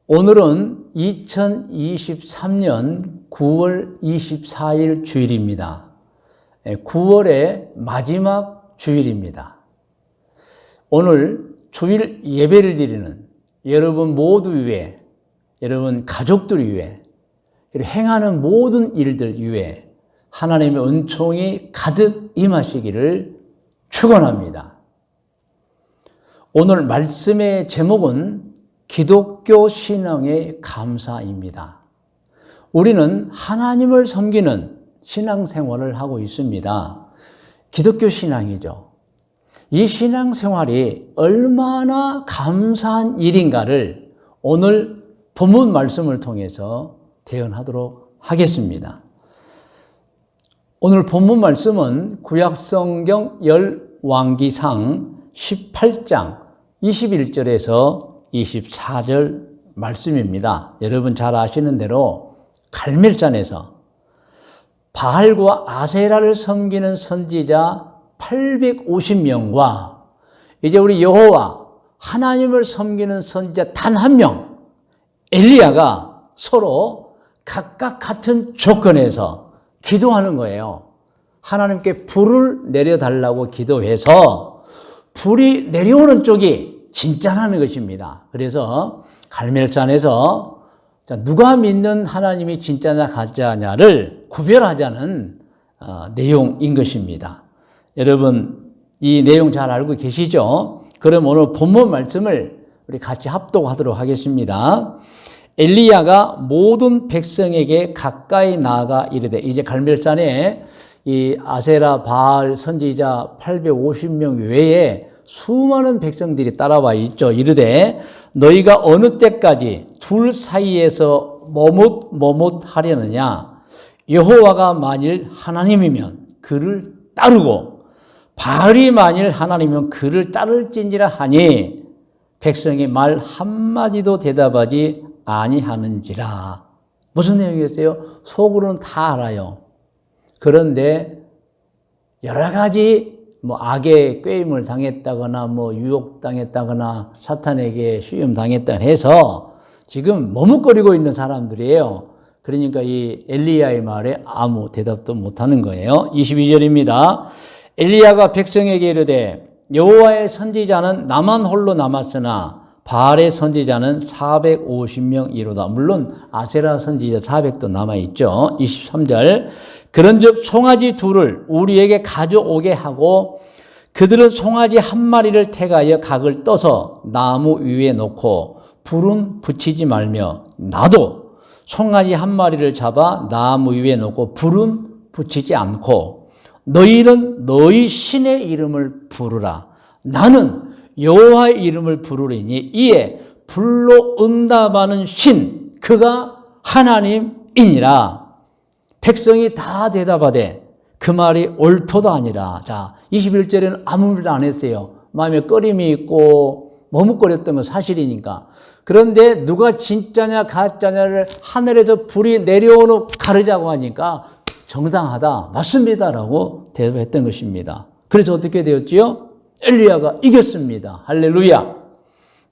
오늘은 2023년 9월 24일 주일입니다. 9월의 마지막 주일입니다. 오늘 주일 예배를 드리는 여러분 모두 위에, 여러분 가족들 위에, 행하는 모든 일들 위에 하나님의 은총이 가득 임하시기를 축원합니다. 오늘 말씀의 제목은 기독교 신앙의 감사입니다. 우리는 하나님을 섬기는 신앙생활을 하고 있습니다. 기독교 신앙이죠. 이 신앙생활이 얼마나 감사한 일인가를 오늘 본문 말씀을 통해서 대언하도록 하겠습니다. 오늘 본문 말씀은 구약성경 열왕기상 18장 21절에서 24절 말씀입니다. 여러분 잘 아시는 대로 갈멜산에서 바알과 아세라를 섬기는 선지자 850명과 이제 우리 여호와 하나님을 섬기는 선지자 단 한 명 엘리야가 서로 각각 같은 조건에서 기도하는 거예요. 하나님께 불을 내려달라고 기도해서 불이 내려오는 쪽이 진짜라는 것입니다. 그래서 갈멜산에서 누가 믿는 하나님이 진짜냐 가짜냐를 구별하자는 내용인 것입니다. 여러분 이 내용 잘 알고 계시죠? 그럼 오늘 본문 말씀을 우리 같이 합독하도록 하겠습니다. 엘리야가 모든 백성에게 가까이 나아가 이르되, 이제 갈멜산에 이 아세라 바알 선지자 850명 외에 수많은 백성들이 따라와 있죠. 이르되 너희가 어느 때까지 둘 사이에서 머뭇머뭇하려느냐? 여호와가 만일 하나님이면 그를 따르고 바알이 만일 하나님이면 그를 따를지니라 하니 백성이 말 한마디도 대답하지 아니하는지라. 무슨 내용이었어요? 속으로는 다 알아요. 그런데 여러 가지 악의 꾀임을 당했다거나 유혹당했다거나 사탄에게 시험당했다거나 해서 지금 머뭇거리고 있는 사람들이에요. 그러니까 이 엘리야의 말에 아무 대답도 못하는 거예요. 22절입니다. 엘리야가 백성에게 이르되 여호와의 선지자는 나만 홀로 남았으나 바알의 선지자는 450명이로다. 물론 아세라 선지자 400도 남아있죠. 23절. 그런즉 송아지 둘을 우리에게 가져오게 하고 그들은 송아지 한 마리를 택하여 각을 떠서 나무 위에 놓고 불은 붙이지 말며 나도 송아지 한 마리를 잡아 나무 위에 놓고 불은 붙이지 않고 너희는 너희 신의 이름을 부르라. 나는 여호와의 이름을 부르리니 이에 불로 응답하는 신 그가 하나님이니라. 백성이 다 대답하되 그 말이 옳도다 아니라. 자, 21절에는 아무 말도 안 했어요. 마음에 꺼림이 있고 머뭇거렸던 건 사실이니까. 그런데 누가 진짜냐 가짜냐를 하늘에서 불이 내려오는 가르자고 하니까 정당하다, 맞습니다라고 대답했던 것입니다. 그래서 어떻게 되었지요? 엘리야가 이겼습니다. 할렐루야.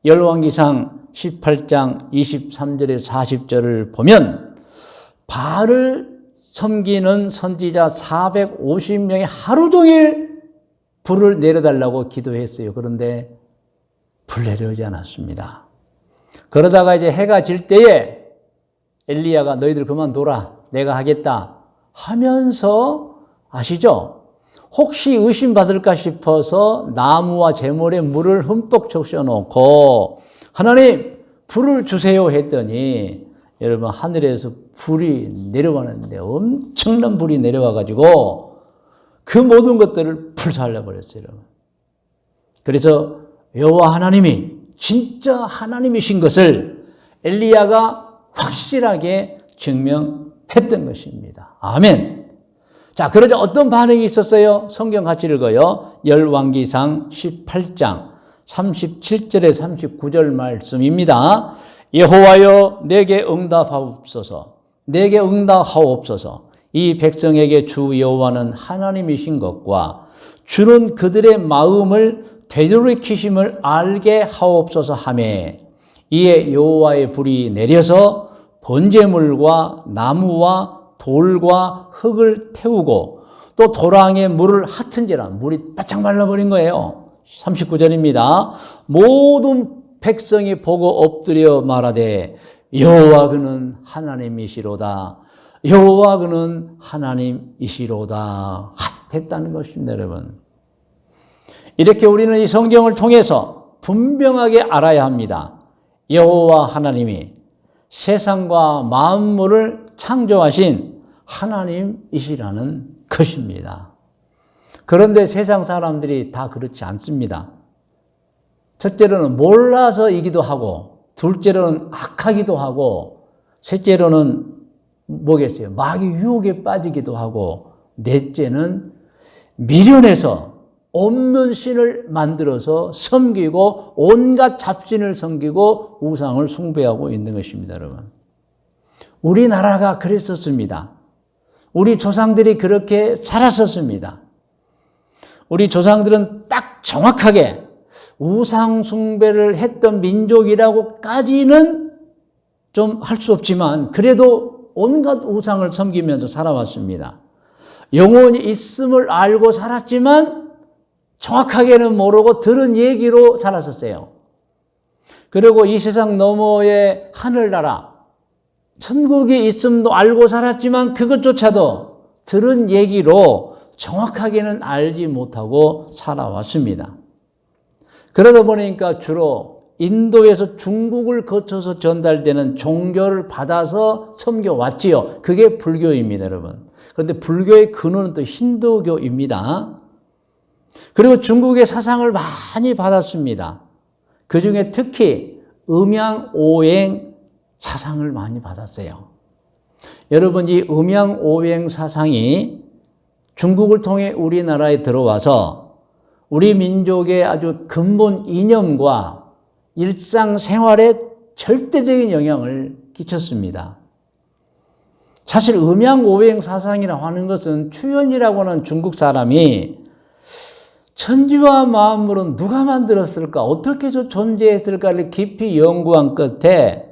열왕기상 18장 23절에서 40절을 보면 바알을 섬기는 선지자 450명이 하루 종일 불을 내려달라고 기도했어요. 그런데 불 내려오지 않았습니다. 그러다가 이제 해가 질 때에 엘리야가 너희들 그만둬라, 내가 하겠다 하면서 아시죠? 혹시 의심받을까 싶어서 나무와 제물에 물을 흠뻑 적셔놓고 하나님 불을 주세요 했더니 여러분 하늘에서 불이 내려가는데 엄청난 불이 내려와가지고 그 모든 것들을 불살라버렸어요. 여러분. 그래서 여호와 하나님이 진짜 하나님이신 것을 엘리야가 확실하게 증명했던 것입니다. 아멘. 자, 그러자 어떤 반응이 있었어요? 성경 같이 읽어요. 열왕기상 18장 37절에 39절 말씀입니다. 여호와여 내게 응답하옵소서. 내게 응답하옵소서. 이 백성에게 주 여호와는 하나님이신 것과 주는 그들의 마음을 되돌이키심을 알게 하옵소서 하매 이에 여호와의 불이 내려서 번제물과 나무와 돌과 흙을 태우고 또 도랑에 물을 핫은지라 물이 바짝 말라버린 거예요. 39절입니다. 모든 백성이 보고 엎드려 말하되 여호와 그는 하나님이시로다. 여호와 그는 하나님이시로다. 핫했다는 것입니다, 여러분. 이렇게 우리는 이 성경을 통해서 분명하게 알아야 합니다. 여호와 하나님이 세상과 만물을 창조하신 하나님이시라는 것입니다. 그런데 세상 사람들이 다 그렇지 않습니다. 첫째로는 몰라서이기도 하고, 둘째로는 악하기도 하고, 셋째로는 뭐겠어요? 마귀 유혹에 빠지기도 하고, 넷째는 미련해서 없는 신을 만들어서 섬기고 온갖 잡신을 섬기고 우상을 숭배하고 있는 것입니다, 여러분. 우리나라가 그랬었습니다. 우리 조상들이 그렇게 살았었습니다. 우리 조상들은 딱 정확하게 우상 숭배를 했던 민족이라고까지는 좀 할 수 없지만 그래도 온갖 우상을 섬기면서 살아왔습니다. 영혼이 있음을 알고 살았지만 정확하게는 모르고 들은 얘기로 살았었어요. 그리고 이 세상 너머의 하늘나라, 천국이 있음도 알고 살았지만 그것조차도 들은 얘기로 정확하게는 알지 못하고 살아왔습니다. 그러다 보니까 주로 인도에서 중국을 거쳐서 전달되는 종교를 받아서 섬겨왔지요. 그게 불교입니다, 여러분. 그런데 불교의 근원은 또 힌두교입니다. 그리고 중국의 사상을 많이 받았습니다. 그 중에 특히 음양오행 사상을 많이 받았어요. 여러분, 이 음양오행 사상이 중국을 통해 우리나라에 들어와서 우리 민족의 아주 근본 이념과 일상생활에 절대적인 영향을 끼쳤습니다. 사실 음양오행 사상이라고 하는 것은 추현이라고 하는 중국 사람이 천지와 만물은 누가 만들었을까? 어떻게 존재했을까를 깊이 연구한 끝에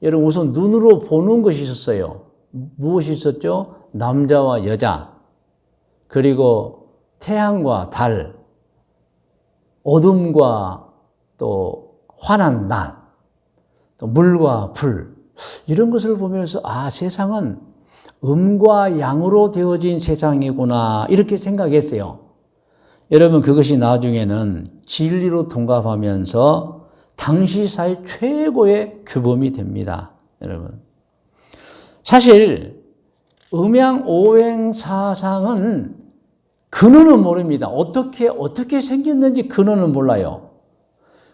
여러분 우선 눈으로 보는 것이 있었어요. 무엇이 있었죠? 남자와 여자, 그리고 태양과 달, 어둠과 또 환한 낮, 또 물과 불, 이런 것을 보면서 세상은 음과 양으로 되어진 세상이구나 이렇게 생각했어요. 여러분, 그것이 나중에는 진리로 통합하면서 당시 사회 최고의 규범이 됩니다. 여러분, 사실 음양오행 사상은 근원은 모릅니다. 어떻게 생겼는지 근원은 몰라요.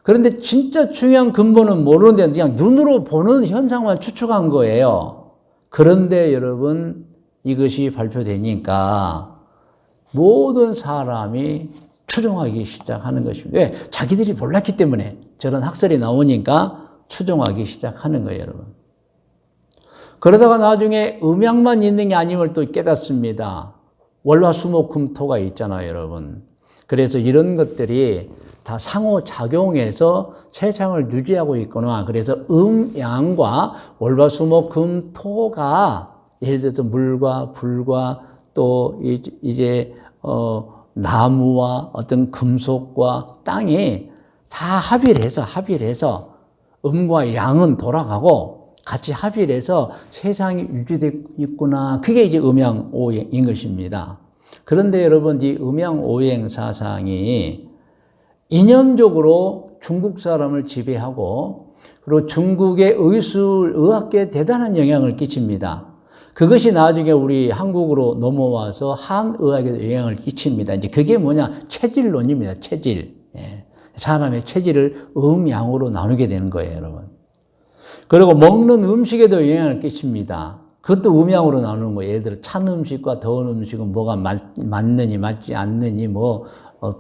그런데 진짜 중요한 근본은 모르는데 그냥 눈으로 보는 현상만 추측한 거예요. 그런데 여러분, 이것이 발표되니까 모든 사람이 추종하기 시작하는 것입니다. 왜? 자기들이 몰랐기 때문에 저런 학설이 나오니까 추종하기 시작하는 거예요, 여러분. 그러다가 나중에 음양만 있는 게 아님을 또 깨닫습니다. 월화수목금토가 있잖아요, 여러분. 그래서 이런 것들이 다 상호작용해서 세상을 유지하고 있구나. 그래서 음양과 월화수목금토가 예를 들어서 물과 불과 또 이제 나무와 어떤 금속과 땅이 다 합의를 해서 음과 양은 돌아가고 같이 합의를 해서 세상이 유지되고 있구나. 그게 이제 음양오행인 것입니다. 그런데 여러분, 이 음양오행 사상이 이념적으로 중국 사람을 지배하고 그리고 중국의 의술, 의학계에 대단한 영향을 끼칩니다. 그것이 나중에 우리 한국으로 넘어와서 한의학에도 영향을 끼칩니다. 이제 그게 뭐냐? 체질론입니다. 체질. 사람의 체질을 음양으로 나누게 되는 거예요, 여러분. 그리고 먹는 음식에도 영향을 끼칩니다. 그것도 음양으로 나누는 거예요. 예를 들어 찬 음식과 더운 음식은 뭐가 맞느니 맞지 않느니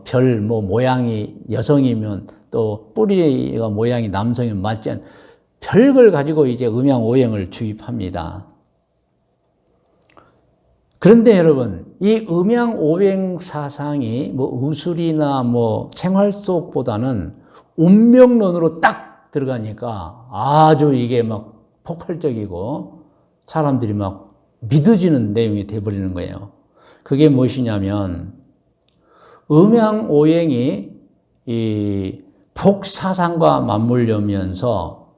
별 모양이 여성이면 또 뿌리가 모양이 남성이면 맞지 않는 별걸 가지고 이제 음양오행을 주입합니다. 그런데 여러분, 이 음양오행 사상이 의술이나 생활 속보다는 운명론으로 딱 들어가니까 아주 이게 막 폭발적이고 사람들이 막 믿어지는 내용이 돼버리는 거예요. 그게 무엇이냐면 음양오행이 이 복사상과 맞물려면서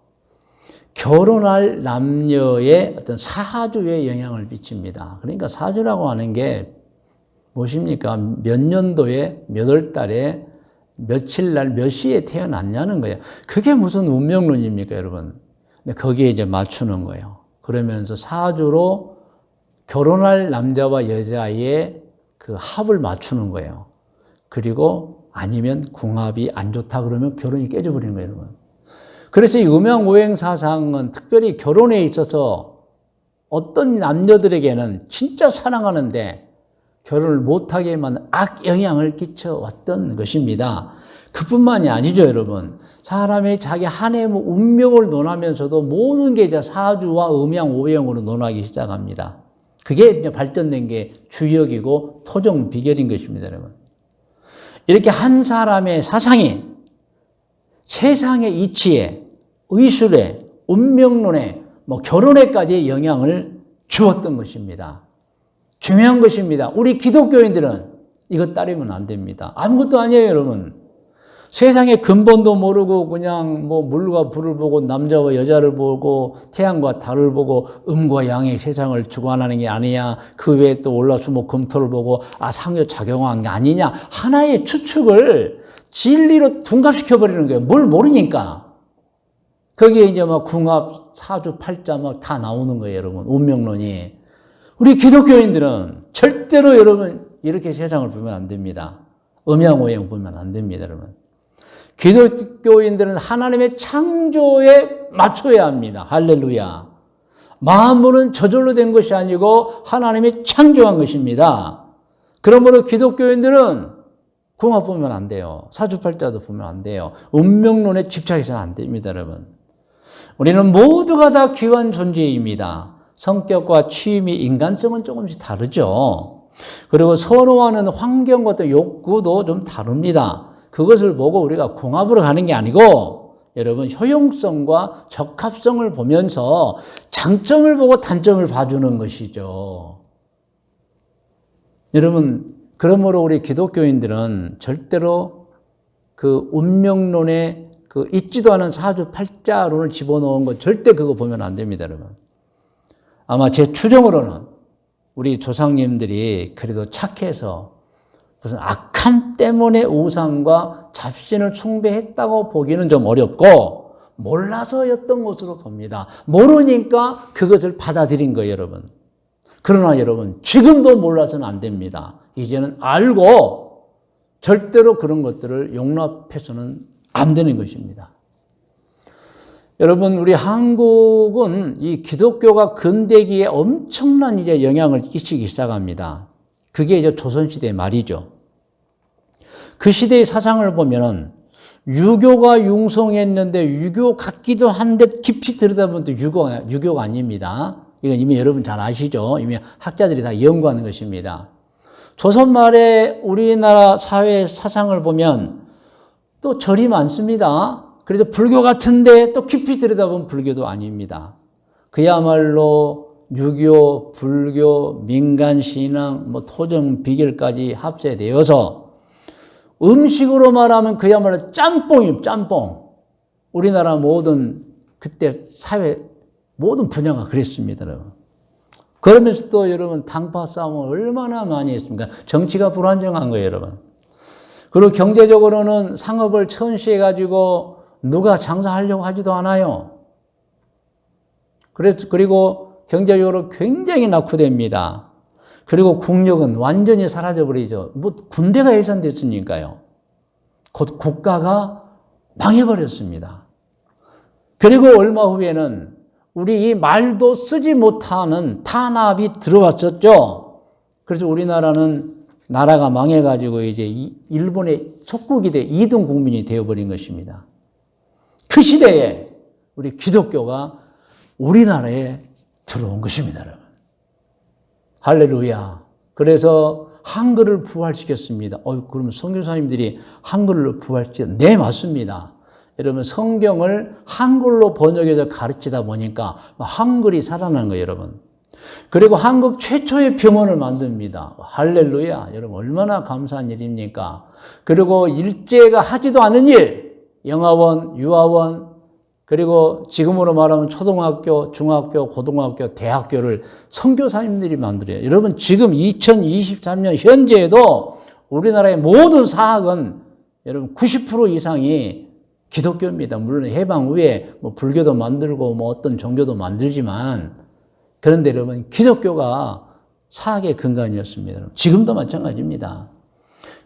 결혼할 남녀의 어떤 사주에 영향을 미칩니다. 그러니까 사주라고 하는 게 무엇입니까? 몇 년도에 몇 월 달에 며칠 날 몇 시에 태어났냐는 거예요. 그게 무슨 운명론입니까, 여러분? 근데 거기에 이제 맞추는 거예요. 그러면서 사주로 결혼할 남자와 여자의 그 합을 맞추는 거예요. 그리고 아니면 궁합이 안 좋다 그러면 결혼이 깨져버리는 거예요, 여러분. 그래서 이 음양오행사상은 특별히 결혼에 있어서 어떤 남녀들에게는 진짜 사랑하는데 결혼을 못하게 만든 악영향을 끼쳐왔던 것입니다. 그뿐만이 아니죠, 여러분. 사람이 자기 한 해 운명을 논하면서도 모든 게 이제 사주와 음양오행으로 논하기 시작합니다. 그게 이제 발전된 게 주역이고 토종 비결인 것입니다, 여러분. 이렇게 한 사람의 사상이 세상의 이치에, 의술에, 운명론에, 결혼에까지 영향을 주었던 것입니다. 중요한 것입니다. 우리 기독교인들은 이것 따르면 안 됩니다. 아무것도 아니에요, 여러분. 세상의 근본도 모르고 그냥 물과 불을 보고 남자와 여자를 보고 태양과 달을 보고 음과 양의 세상을 주관하는 게 아니냐. 그 외에 또 올라수목 금토를 보고 상여작용한 게 아니냐. 하나의 추측을 진리로 둔갑시켜버리는 거예요. 뭘 모르니까. 거기에 이제 궁합, 사주, 팔자 다 나오는 거예요, 여러분. 운명론이. 우리 기독교인들은 절대로 여러분 이렇게 세상을 보면 안 됩니다. 음양오행 보면 안 됩니다, 여러분. 기독교인들은 하나님의 창조에 맞춰야 합니다. 할렐루야. 만물은 저절로 된 것이 아니고 하나님이 창조한 것입니다. 그러므로 기독교인들은 궁합 보면 안 돼요. 사주팔자도 보면 안 돼요. 운명론에 집착해서는 안 됩니다, 여러분. 우리는 모두가 다 귀한 존재입니다. 성격과 취미, 인간성은 조금씩 다르죠. 그리고 선호하는 환경과 또 욕구도 좀 다릅니다. 그것을 보고 우리가 궁합으로 가는 게 아니고 여러분 효용성과 적합성을 보면서 장점을 보고 단점을 봐주는 것이죠. 여러분 그러므로 우리 기독교인들은 절대로 그 운명론에 그 있지도 않은 사주 팔자론을 집어넣은 거 절대 그거 보면 안 됩니다, 여러분. 아마 제 추정으로는 우리 조상님들이 그래도 착해서 무슨 악함 때문에 우상과 잡신을 숭배했다고 보기는 좀 어렵고 몰라서였던 것으로 봅니다. 모르니까 그것을 받아들인 거예요, 여러분. 그러나 여러분 지금도 몰라서는 안 됩니다. 이제는 알고 절대로 그런 것들을 용납해서는 안 되는 것입니다. 여러분, 우리 한국은 이 기독교가 근대기에 엄청난 이제 영향을 끼치기 시작합니다. 그게 이제 조선시대 말이죠. 그 시대의 사상을 보면은 유교가 융성했는데 유교 같기도 한데 깊이 들여다보면 또 유교가 아닙니다. 이건 이미 여러분 잘 아시죠? 이미 학자들이 다 연구하는 것입니다. 조선 말에 우리나라 사회 사상을 보면 또 절이 많습니다. 그래서 불교 같은데 또 깊이 들여다보면 불교도 아닙니다. 그야말로 유교, 불교, 민간신앙, 토정, 비결까지 합세되어서 음식으로 말하면 그야말로 짬뽕이에요, 짬뽕. 우리나라 모든 그때 사회 모든 분야가 그랬습니다, 여러분. 그러면서 또 여러분 당파 싸움을 얼마나 많이 했습니까? 정치가 불안정한 거예요, 여러분. 그리고 경제적으로는 상업을 천시해가지고 누가 장사하려고 하지도 않아요. 그리고 경제적으로 굉장히 낙후됩니다. 그리고 국력은 완전히 사라져버리죠. 군대가 해산됐으니까요. 곧 국가가 망해버렸습니다. 그리고 얼마 후에는 우리 이 말도 쓰지 못하는 탄압이 들어왔었죠. 그래서 우리나라는 나라가 망해가지고 이제 일본의 속국이 돼 2등 국민이 되어버린 것입니다. 그 시대에 우리 기독교가 우리나라에 들어온 것입니다, 여러분. 할렐루야. 그래서 한글을 부활시켰습니다. 그러면 선교사님들이 한글을 부활시켰 네, 맞습니다. 여러분 성경을 한글로 번역해서 가르치다 보니까 한글이 살아난 거예요, 여러분. 그리고 한국 최초의 병원을 만듭니다. 할렐루야. 여러분 얼마나 감사한 일입니까? 그리고 일제가 하지도 않은 일, 영화원, 유아원, 그리고 지금으로 말하면 초등학교, 중학교, 고등학교, 대학교를 선교사님들이 만들어요. 여러분 지금 2023년 현재에도 우리나라의 모든 사학은 여러분 90% 이상이 기독교입니다. 물론 해방 후에 뭐 불교도 만들고 뭐 어떤 종교도 만들지만, 그런데 여러분 기독교가 사학의 근간이었습니다. 지금도 마찬가지입니다.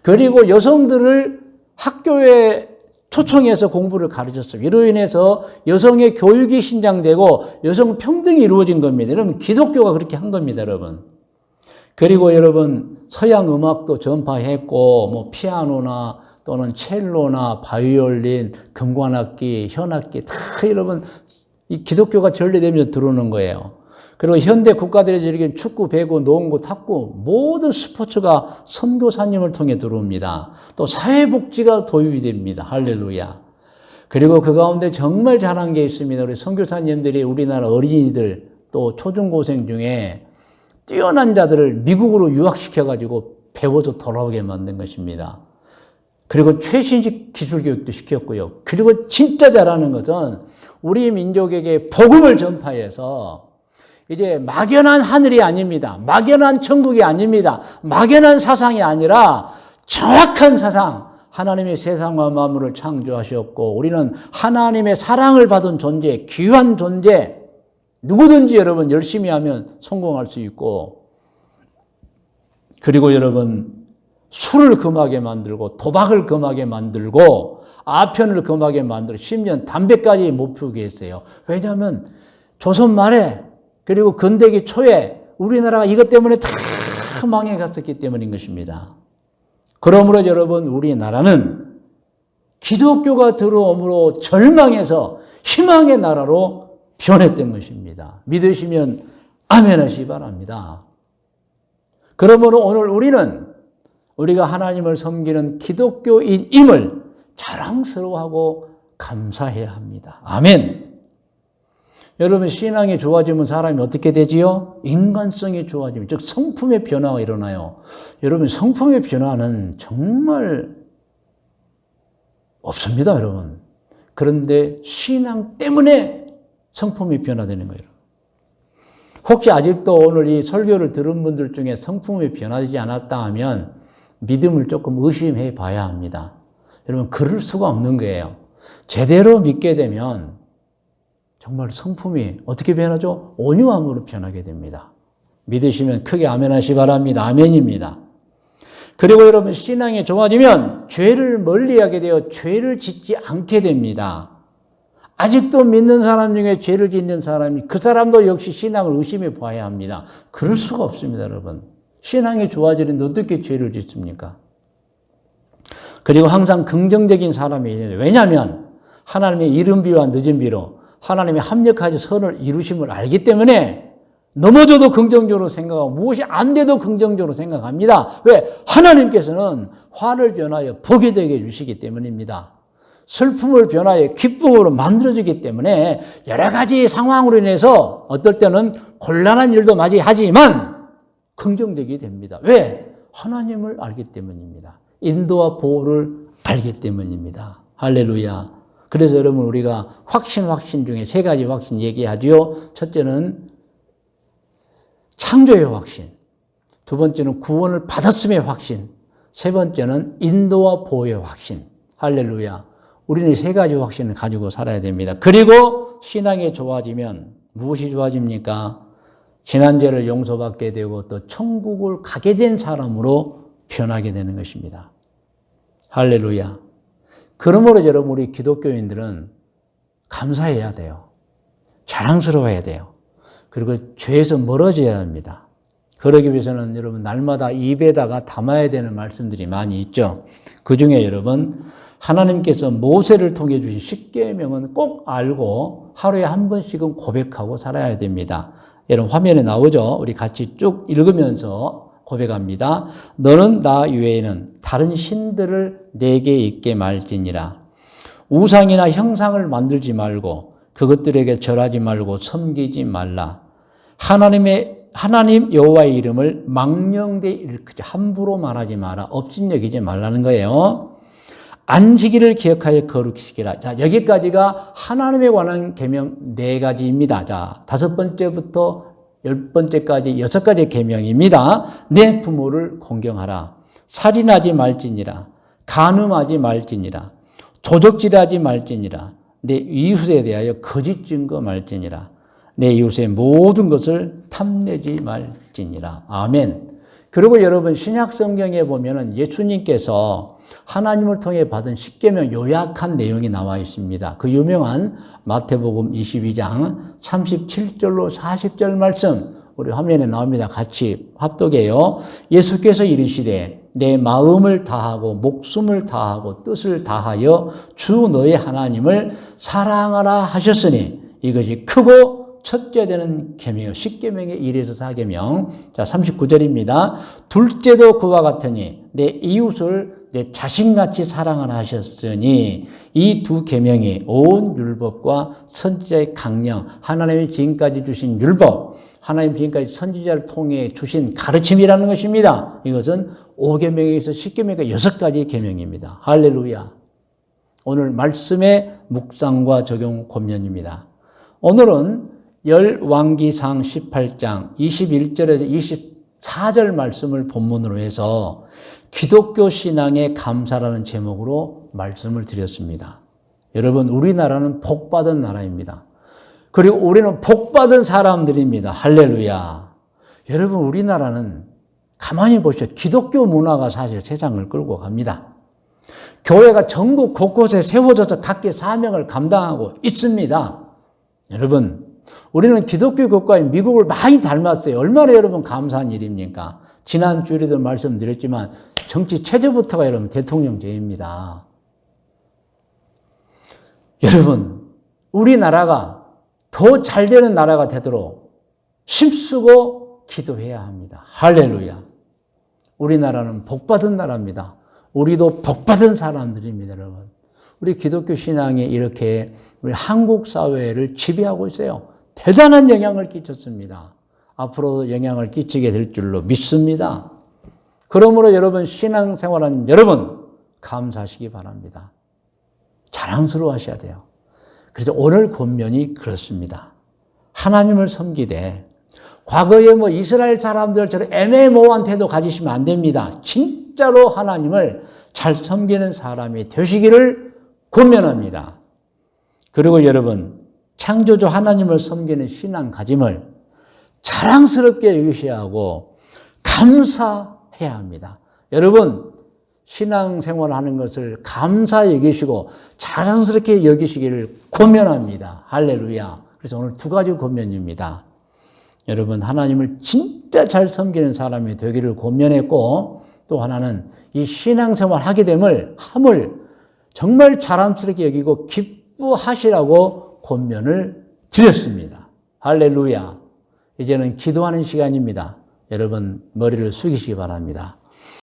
그리고 여성들을 학교에 초청해서 공부를 가르쳤어요. 이로 인해서 여성의 교육이 신장되고 여성 평등이 이루어진 겁니다. 여러분 기독교가 그렇게 한 겁니다, 여러분. 그리고 여러분 서양 음악도 전파했고 뭐 피아노나 또는 첼로나 바이올린, 금관악기, 현악기 다 여러분 이 기독교가 전래되면서 들어오는 거예요. 그리고 현대 국가들이 이렇게 축구, 배구, 농구, 탁구 모든 스포츠가 선교사님을 통해 들어옵니다. 또 사회복지가 도입이 됩니다. 할렐루야. 그리고 그 가운데 정말 잘한 게 있습니다. 우리 선교사님들이 우리나라 어린이들 또 초중고생 중에 뛰어난 자들을 미국으로 유학시켜가지고 배워서 돌아오게 만든 것입니다. 그리고 최신식 기술 교육도 시켰고요. 그리고 진짜 잘하는 것은 우리 민족에게 복음을 전파해서 이제 막연한 하늘이 아닙니다. 막연한 천국이 아닙니다. 막연한 사상이 아니라 정확한 사상. 하나님이 세상과 만물을 창조하셨고 우리는 하나님의 사랑을 받은 존재, 귀한 존재. 누구든지 여러분 열심히 하면 성공할 수 있고, 그리고 여러분 술을 금하게 만들고 도박을 금하게 만들고 아편을 금하게 만들고 심지어 담배까지 못 피우게 했어요. 왜냐하면 조선 말에 그리고 근대기 초에 우리나라가 이것 때문에 다 망해갔었기 때문인 것입니다. 그러므로 여러분 우리나라는 기독교가 들어옴으로 절망해서 희망의 나라로 변했던 것입니다. 믿으시면 아멘 하시기 바랍니다. 그러므로 오늘 우리가 하나님을 섬기는 기독교인임을 자랑스러워하고 감사해야 합니다. 아멘. 여러분 신앙이 좋아지면 사람이 어떻게 되지요? 인간성이 좋아지면, 즉 성품의 변화가 일어나요. 여러분 성품의 변화는 정말 없습니다, 여러분. 그런데 신앙 때문에 성품이 변화되는 거예요. 혹시 아직도 오늘 이 설교를 들은 분들 중에 성품이 변화되지 않았다 하면 믿음을 조금 의심해 봐야 합니다. 여러분 그럴 수가 없는 거예요. 제대로 믿게 되면 정말 성품이 어떻게 변하죠? 온유함으로 변하게 됩니다. 믿으시면 크게 아멘 하시기 바랍니다. 아멘입니다. 그리고 여러분 신앙이 좋아지면 죄를 멀리하게 되어 죄를 짓지 않게 됩니다. 아직도 믿는 사람 중에 죄를 짓는 사람이 그 사람도 역시 신앙을 의심해 봐야 합니다. 그럴 수가 없습니다, 여러분. 신앙이 좋아지는데 어떻게 죄를 짓습니까? 그리고 항상 긍정적인 사람이 있는데, 왜냐하면 하나님의 이른 비와 늦은 비로 하나님이 합력하여 선을 이루심을 알기 때문에 넘어져도 긍정적으로 생각하고 무엇이 안 돼도 긍정적으로 생각합니다. 왜? 하나님께서는 화를 변하여 복이 되게 해주시기 때문입니다. 슬픔을 변하여 기쁨으로 만들어주기 때문에 여러 가지 상황으로 인해서 어떨 때는 곤란한 일도 맞이하지만 긍정적이 됩니다. 왜? 하나님을 알기 때문입니다. 인도와 보호를 알기 때문입니다. 할렐루야. 그래서 여러분 우리가 확신 중에 세 가지 확신 얘기하죠. 첫째는 창조의 확신, 두 번째는 구원을 받았음의 확신, 세 번째는 인도와 보호의 확신. 할렐루야. 우리는 세 가지 확신을 가지고 살아야 됩니다. 그리고 신앙이 좋아지면 무엇이 좋아집니까? 지난 죄를 용서받게 되고 또 천국을 가게 된 사람으로 변하게 되는 것입니다. 할렐루야. 그러므로 여러분 우리 기독교인들은 감사해야 돼요. 자랑스러워야 돼요. 그리고 죄에서 멀어져야 합니다. 그러기 위해서는 여러분 날마다 입에다가 담아야 되는 말씀들이 많이 있죠. 그중에 여러분 하나님께서 모세를 통해 주신 십계명은 꼭 알고 하루에 한 번씩은 고백하고 살아야 됩니다. 여러분 화면에 나오죠. 우리 같이 쭉 읽으면서 고백합니다. 너는 나 외에는 다른 신들을 내게 있게 말지니라. 우상이나 형상을 만들지 말고 그것들에게 절하지 말고 섬기지 말라. 하나님 여호와의 이름을 망령되이 일컫지 함부로 말하지 마라. 업신여기지 말라는 거예요. 안식일을 기억하여 거룩히 지키라. 자, 여기까지가 하나님에 관한 계명 4가지입니다. 자, 5번째부터 10번째까지 6가지 계명입니다. 내 부모를 공경하라. 살인하지 말지니라. 간음하지 말지니라. 도적질하지 말지니라. 내 이웃에 대하여 거짓 증거 말지니라. 내 이웃의 모든 것을 탐내지 말지니라. 아멘. 그리고 여러분 신약 성경에 보면은 예수님께서 하나님을 통해 받은 십계명 요약한 내용이 나와 있습니다. 그 유명한 마태복음 22장 37절로 40절 말씀 우리 화면에 나옵니다. 같이 합독해요. 예수께서 이르시되 내 마음을 다하고 목숨을 다하고 뜻을 다하여 주 너의 하나님을 사랑하라 하셨으니 이것이 크고 첫째 되는 계명이요. 십계명의 1에서 4계명. 자, 39절입니다. 둘째도 그와 같으니 내 이웃을 내 자신같이 사랑하라 하셨으니 이 두 계명이 온 율법과 선지자의 강령, 하나님이 지금까지 주신 율법, 하나님 지금까지 선지자를 통해 주신 가르침이라는 것입니다. 이것은 5계명에서 10계명과 6가지 계명입니다. 할렐루야. 오늘 말씀의 묵상과 적용 권면입니다. 오늘은 열왕기상 18장 21절에서 24절 말씀을 본문으로 해서 기독교 신앙의 감사라는 제목으로 말씀을 드렸습니다. 여러분, 우리나라는 복받은 나라입니다. 그리고 우리는 복받은 사람들입니다. 할렐루야. 여러분, 우리나라는 가만히 보시죠. 기독교 문화가 사실 세상을 끌고 갑니다. 교회가 전국 곳곳에 세워져서 각기 사명을 감당하고 있습니다. 여러분, 우리는 기독교 국가인 미국을 많이 닮았어요. 얼마나 여러분 감사한 일입니까? 지난 주일에도 말씀드렸지만 정치 체제부터가 여러분 대통령제입니다. 여러분, 우리나라가 더 잘 되는 나라가 되도록 힘쓰고 기도해야 합니다. 할렐루야. 우리나라는 복받은 나라입니다. 우리도 복받은 사람들입니다, 여러분. 우리 기독교 신앙이 이렇게 우리 한국 사회를 지배하고 있어요. 대단한 영향을 끼쳤습니다. 앞으로도 영향을 끼치게 될 줄로 믿습니다. 그러므로 여러분 신앙생활하는 여러분 감사하시기 바랍니다. 자랑스러워 하셔야 돼요. 그래서 오늘 권면이 그렇습니다. 하나님을 섬기되 과거에 이스라엘 사람들처럼 애매모호한 태도 가지시면 안 됩니다. 진짜로 하나님을 잘 섬기는 사람이 되시기를 권면합니다. 그리고 여러분 창조주 하나님을 섬기는 신앙 가짐을 자랑스럽게 여기셔야 하고 감사해야 합니다. 여러분 신앙생활을 하는 것을 감사 여기시고 자랑스럽게 여기시기를 권면합니다. 할렐루야. 그래서 오늘 2가지 권면입니다. 여러분 하나님을 진짜 잘 섬기는 사람이 되기를 권면했고 또 하나는 이 신앙생활 하게 됨을 정말 자랑스럽게 여기고 기뻐하시라고 권면을 드렸습니다. 할렐루야. 이제는 기도하는 시간입니다. 여러분 머리를 숙이시기 바랍니다.